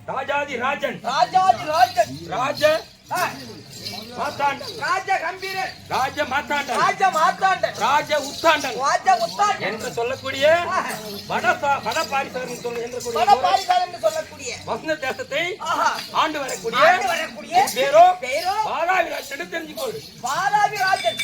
ராஜாதி ராஜன் ராஜ மாத்தாண்டன் ராஜ மாத்தாண்டன் ராஜ உத்தாண்டன் என்று சொல்லக்கூடிய வட பாரிசாலன் என்று சொல்லக்கூடிய வசந்த தேசத்தை ஆண்டு வரக்கூடிய பேரோ பாலாவிராஜன் தெரிஞ்சுக்கொள். பாலாவிராஜன்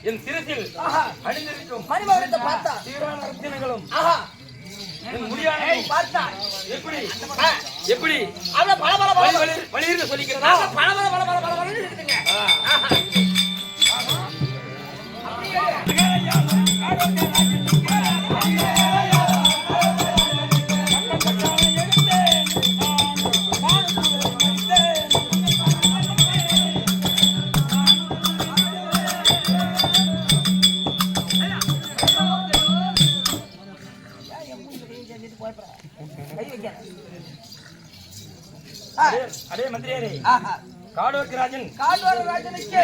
என் சிரசில் அணிந்திருக்கும் மணிமகுடத்தை பார்த்தா சீரான ரத்தினங்களும் எப்படி வலியுறுத்த சொல்லிக்கிறதா? இருக்குதுங்க. அதே மந்திரியாரே காடோருக்கு ராஜனுக்கு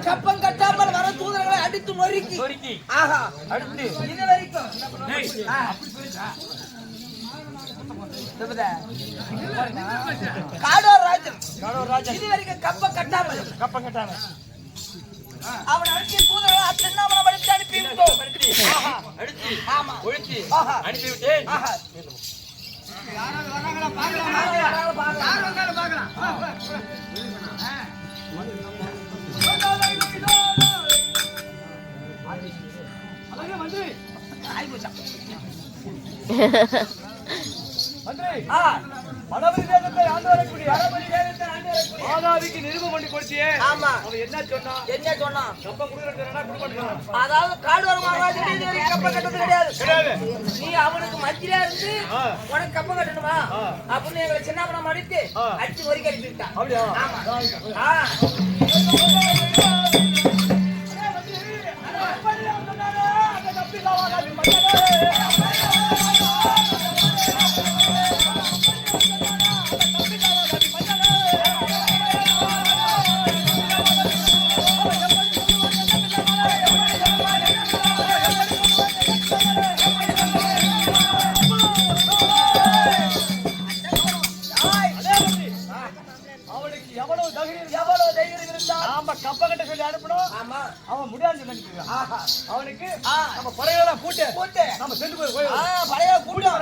கப்பம் கட்டாமல் வர தூதர்களை அடித்து நொறுக்கி அடுத்து இது வரைக்கும் காடோர் ராஜன் இது வரைக்கும் கப்பம் கட்டாமல் அவன் அடித்து தூதர்களை அத்தனை படித்து அனுப்பி அனுப்பிவிட்டேன். மாதாவிக்கு நிருபம் பண்ணி கொடுத்தியே. ஆமா, அவன் என்ன சொன்னா அதாவது காடுவர் மகாராஜன் கப்பம் கட்டது கிடையாது. நீ அவனுக்கு மத்தியில இருந்து உனக்கு கப்பம் கட்டணுமா அப்படின்னு எங்களை சின்ன அடித்து அடிச்சு ஒருக்கி அனுப்பிவிட்டான். ஆமா நம்ம கப்ப கட்ட சொல்லி அனுப்பணும். ஆமா அவன் முடியாது நினைக்கிறான். ஆஹா அவனுக்கு நம்ம படையெல்லாம் கூட்டு நம்ம சென்று போய் பழைய கூட்டம்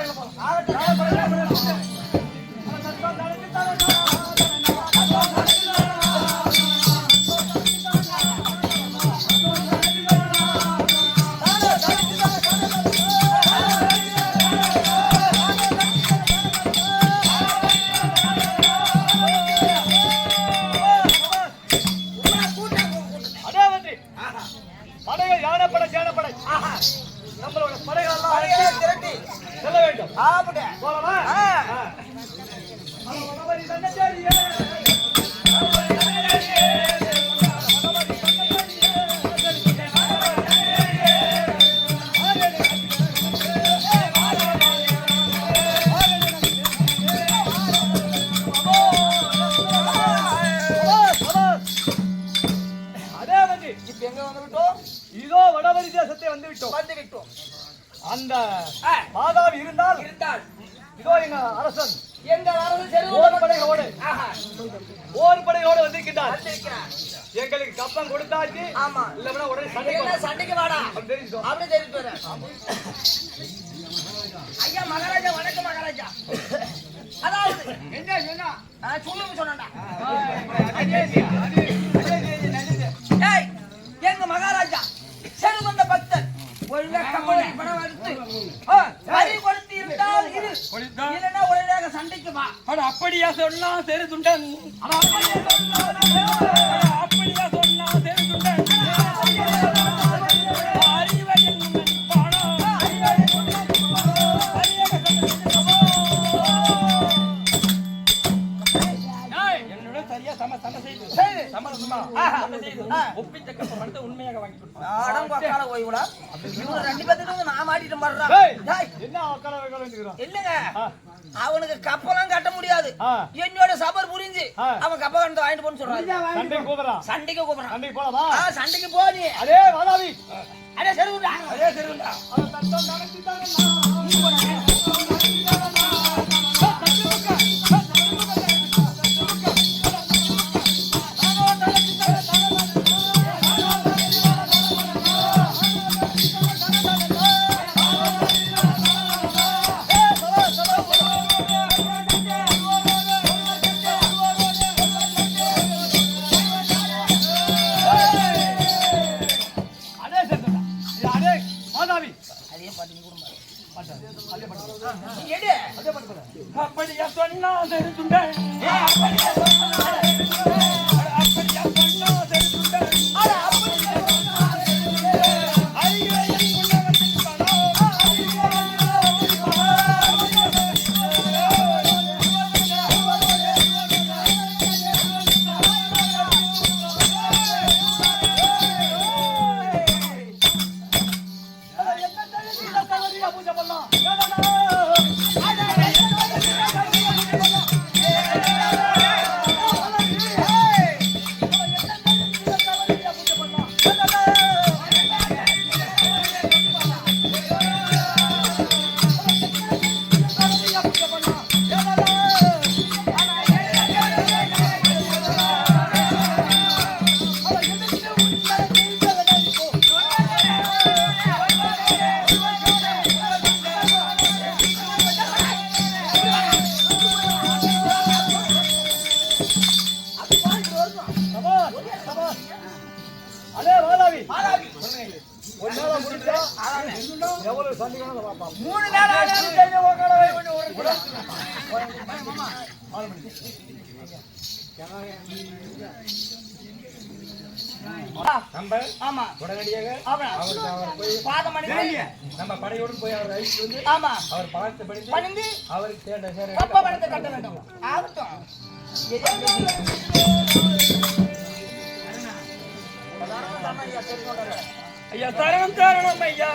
படைகள் யானைப்படை சேனப்படை நம்மளோட படைகள் எல்லாம் திரட்டி செல்ல வேண்டும். போலாமா? அதே வந்து இப்ப எங்க வந்து விட்டோம் இதோ வடவரி தேசத்தை வந்து விட்டோம். அந்த மாதாவி இருந்தால் இதோ எங்க அரசன் எங்க அரசு ஓர் படையோடு வந்திருக்கிறார். எங்களுக்கு கப்பம் கொடுத்தாச்சு. ஆமா இல்லன்னா உடனே சண்டைக்கு வாடா தெரிஞ்சுட்டோம். அப்படி தெரிவித்து வர ஐயா மகாராஜா வணக்கம் மகாராஜா. அதாவது என்ன சொல்லுங்க சொன்னா எங்க மகாராஜா செருகொண்ட பக்தன் ஒழுங்கா கம்பளை பணம் எடுத்து வரி கொடுத்து இருந்தால் இரு இல்லைன்னா ஒழுங்காக சண்டைக்கு வா. அப்படியா சொன்னா சரி துண்டன் அப்படியா சொன்னா சரி துண்டன் என்னோட சரியா சம செய்து ஒப்பிச்ச கப்பம் வந்து உண்மையாக வாங்கி கொடுத்தாங்க. ஓய்வுடா இவங்க ரெண்டு பேத்துக்கு நான் மாட்டிட்டு மாடுறான். என்ன இல்லங்க அவனுக்கு கப்பெல்லாம் கட்ட முடியாது. என்னோட சபர் புரிஞ்சு அவன் கப்ப கண்டு வாங்கிட்டு போன்னு சொல்றான். சண்டைக்கு கூப்பிடுறான். சண்டைக்கு போ நீ. அதே வாதாவி அதே செருகுண்டா அப்படியா சொன்னா சரி துண்டன் அப்படியா சொன்னா சரி துண்டன் நம்ம உடனடியாக நம்ம படையோடு போய் அவர் அழைத்து வந்து அவர் பணத்தை படித்து அவருக்கு பணத்தை கட்ட வேண்டும். ஐயா தரணம் தரணம் ஐயா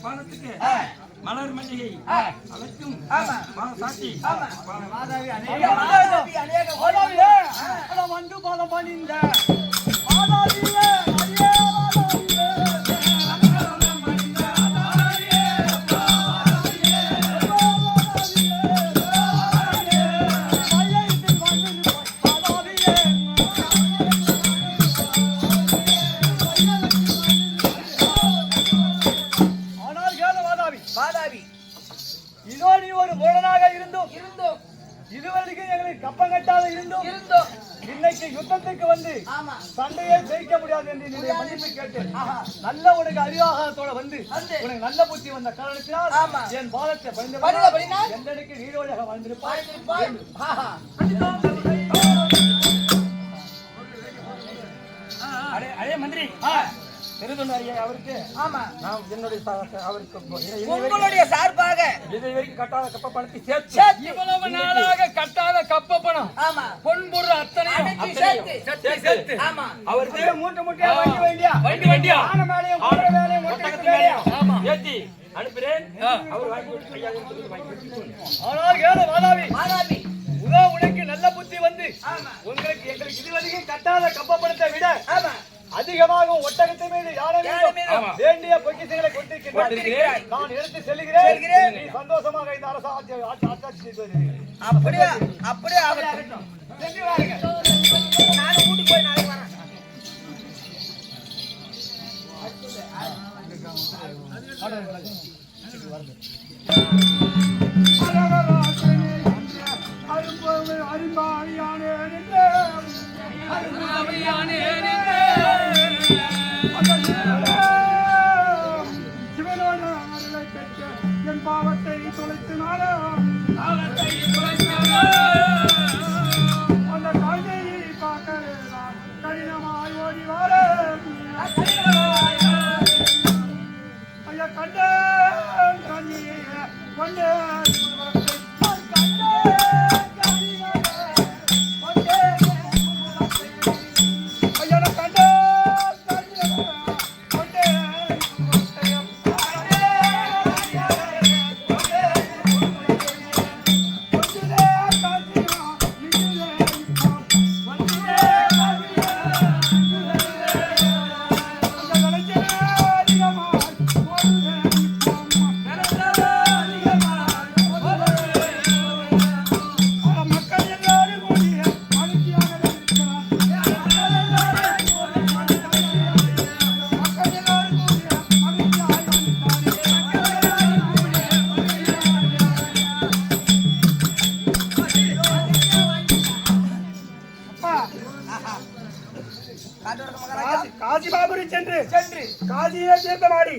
பாதத்துக்கு மலர் மல்லிகை அழைக்கும் சாட்சி மாதாவி மாதாவி அநேக வந்து பாதம் பணிந்த மாதாவியே இன்னைக்கு யுத்தத்துக்கு வந்து சண்டையை ஜெயிக்க முடியாது என்று மன்னிப்பு கேட்டேன். நல்ல உனக்கு அறிவாகத்தோட வந்து உனக்கு நல்ல புத்தி வந்த காரணத்தினால் என் பாதத்தை பணிந்து எந்தனைக்கு நீரோடையாக வாழ்ந்திருப்பாய். அதே மந்திரி அவருக்கு என்னுடைய அவருக்கு உங்களுடைய சார்பாக இதை வரைக்கும் கட்டாத கப்ப பணத்தை சேர்த்து இவ்வளவு நாளாக கட்டாத கப்ப பணம் பொன்பொருள் அத்தனை சேர்த்து அவருக்கு மூட்டை மூட்டையா வண்டி வண்டியா ஏத்தி அனுப்புறேன். அவர் ஆனால் கேளு மாதாவி உனக்கு நல்ல புத்தி வந்து உங்களுக்கு எங்களுக்கு இதுவரைக்கும் கட்டாத கப்ப பணத்தை விட அதிகமாக ஒட்டகத்தை மீது யானை வேண்டிய பொக்கிஷங்களை கொண்டிருக்கிறார். நான் எடுத்து செல்கிறேன். நீ சந்தோஷமாக இந்த அரசாட்சி செய்து வருகிறேன். அப்படியே ஆகட்டும். நானும் கூட்டி போய் நாளைக்கு வரேன். என் பாவத்தை தொலைத்தினாலும் அந்த காய்கறி பார்க்க கடினமாய் ஓடி வார ஐயா கண்டேன் கண்ணியை கொண்டேன் காசிபாபுரி சென்று காசியை தீர்த்தமாடி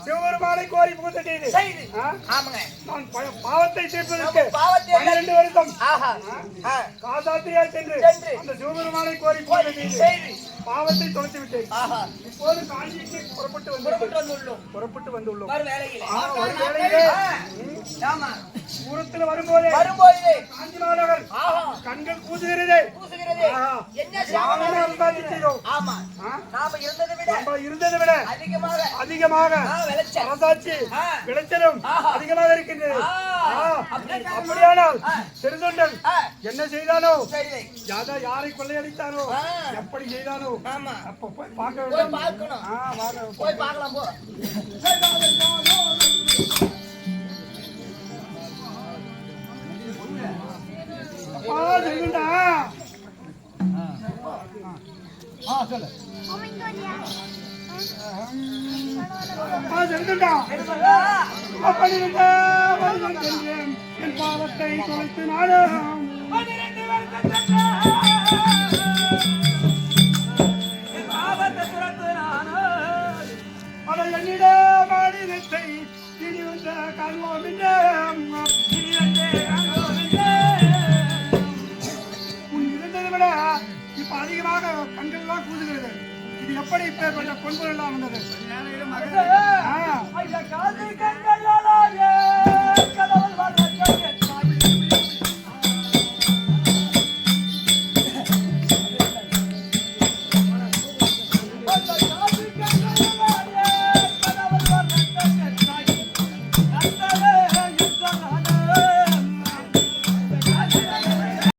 சிவபெருமானை கோரி பூஜை செய்து நான் பாவத்தை தீர்ப்பதற்கு 12 வருடம் காசாத்திரியா சென்று அந்த சிவபெருமானை கோரி பூஜை செய்து பாவத்தை தொலைத்து விட்டேன். இப்போது காஞ்சிக்கு புறப்பட்டு வந்துள்ளோம். தூரத்தில் வரும்போதே காஞ்சி மாநகர் கண்கள் கூசுகிறது. இருந்ததை விட அதிகமாக அரசாட்சி விளைச்சலும் அதிகமாக இருக்கின்றது. அப்படியானால் சிறுதொண்டன் என்ன செய்தானோ, யாரை கொள்ளையடித்தானோ, எப்படி செய்தானோ அப்ப போய் பார்க்க போய் பார்க்கலாம் போ. என் பாவத்தை தொலைத்து நாடும் என்னிட மாநிலத்தை இனி வந்த உன் இருந்ததை விட இப்ப அதிகமாக கண்கள் எல்லாம் கூடுகிறது. இது எப்படி இப்பேற்பட்ட பொன்பொருள் எல்லாம் வந்தது?